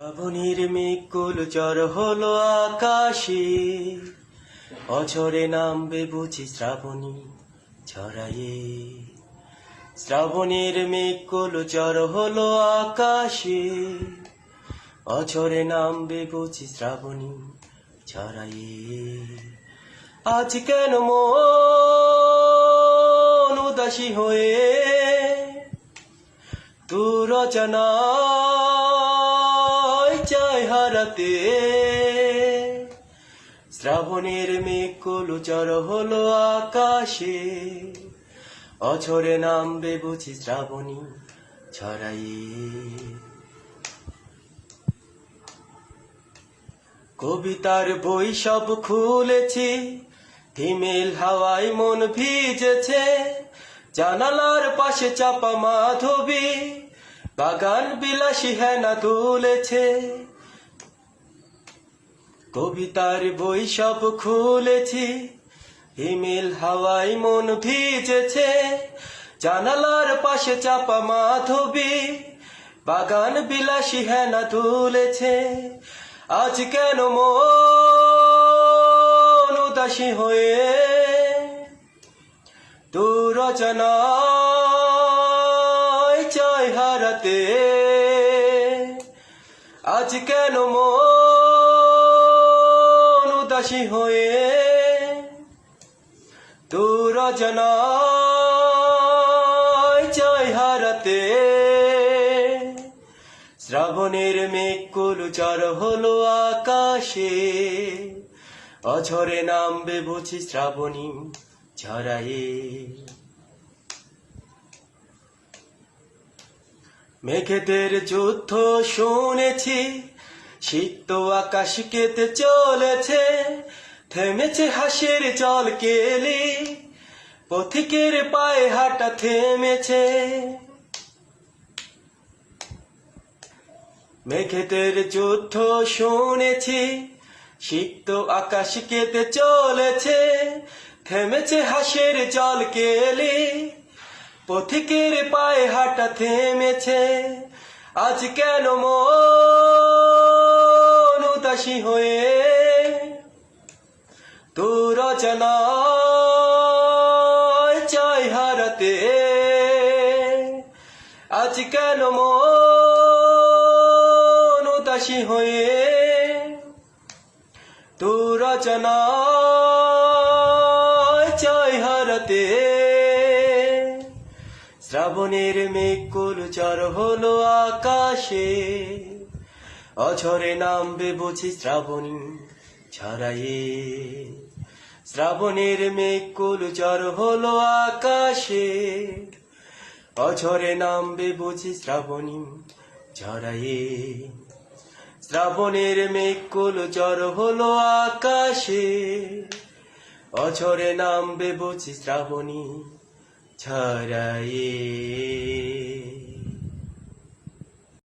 শ্রাবণীর মেঘগুলো জ্বর হলো আকাশে, অঝরে নামবে বুঝি শ্রাবণী ছড়ায়ে। শ্রাবণীর মেঘগুলো জ্বর হলো আকাশে, অঝরে নামবে বুঝি শ্রাবণী ছড়ায়ে। আজ কেন মন উদাসী হয়ে তোর অজানা চাই হারাতে। শ্রাবণের মেঘগুলো জ্বর হলো আকাশে, অঝরে নামবে বুঝি শ্রাবণী ছড়ায়ে। কবিতার বই সব খুলেছি, হিমেল হাওয়ায় মন ভিজেছে। জানালার পাশে চাপা মাধবী, বাগান বিলাসী হেনা তুলেছে। কবিতার বই সব খুলেছি, হিমেল হাওয়ায় মন ভিজেছে। জানালার পাশে চাপা মাধবী, বাগান বিলাসী হেনা তুলেছে। আজ কেন মন উদাসী হয়ে তোর অজানা চাই হারাতে। আজ কেন মন উদাসী হয়ে তোর অজানা চাই হারাতে। শ্রাবণের মেঘগুলো জ্বর হলো আকাশে, অঝরে নামবে বুঝি শ্রাবণী ছড়ায়ে। মেঘেদের যুদ্ধ শুনেছি, সিক্ত আকাশ কেটে চলেছে। থেমেছে হাসির জল কেলি, পথিকের পায়ে হাঁটা থেমেছে। মেঘেদের যুদ্ধ শুনেছি, সিক্ত আকাশ কেটে চলেছে। থেমেছে হাসির জল কেলি, পথিকের পায়ে হাঁটা থেমেছে। আজ কেন মন উদাসী হয়ে তোর অজানা চাই হারাতে। আজ কেন মন উদাসী হয়ে তোর অজানা চাই হারাতে। শ্রাবণের মেঘগুলো জ্বর হলো আকাশে, অঝরে নামবে বুঝি শ্রাবণী ছড়ায়ে। শ্রাবণের মেঘগুলো জ্বর হলো আকাশে, অঝরে নামবে বুঝি শ্রাবণী ছড়ায়ে। শ্রাবণের মেঘগুলো জ্বর হলো আকাশে, অঝরে নামবে বুঝি শ্রাবণী ছড়ায়ে।